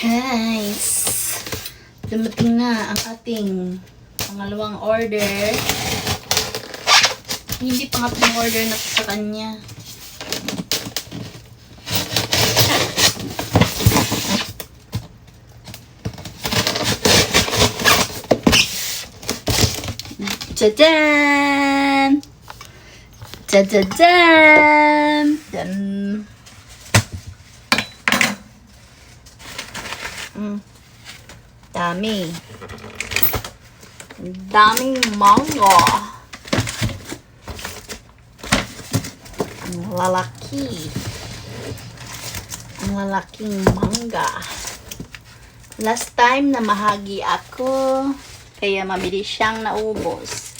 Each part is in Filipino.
Guys, dumating na ang ating pangalawang order. Hindi pangatlong order na sa kanya. Tadaan! Tadaan! Dan. Dami. Daming mango. Ang lalaki. Ang lalaking mangga. Last time na mahagi ako, kaya mabilis siyang naubos.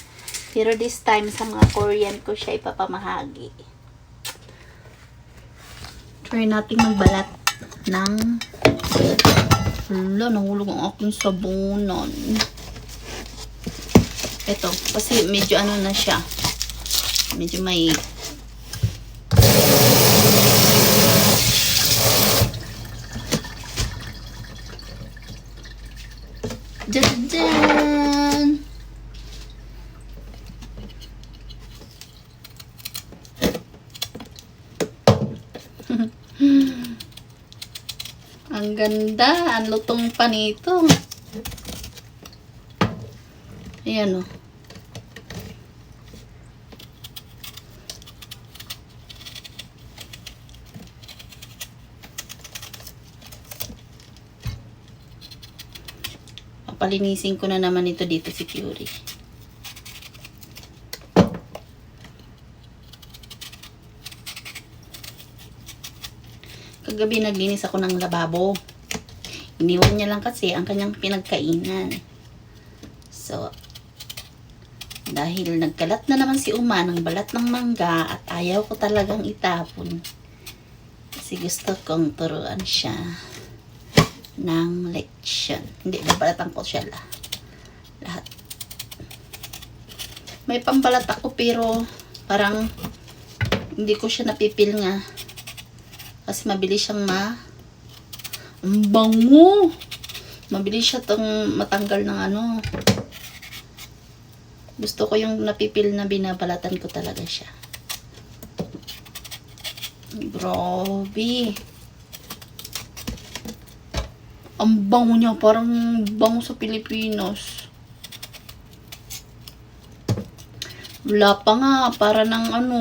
Pero this time sa mga Korean ko siya ipapamahagi. Try natin magbalat ng hala, nahulog ang aking sabunan. Ito, kasi medyo ano na siya. Medyo may Diyan! Ang ganda, ang lutong pa nito. Ayan o. Papalinisin ko na naman ito dito si Curie. Kagabi naglinis ako ng lababo. Iniwan niya lang kasi ang kanyang pinagkainan. So, dahil nagkalat na naman si Uma ng balat ng mangga at ayaw ko talagang itapon. Kasi gusto kong turuan siya ng leksyon. Hindi, babalatan ko siya lahat. May pambalat ako pero parang hindi ko siya napipil nga. Kasi mabilis siyang ang bango. Mabilis siya tong matanggal ng ano. Gusto ko yung napipil na binabalatan ko talaga siya. Grabe. Ang bango niya. Parang bango sa Pilipinas. Wala pa nga. Para ng ano.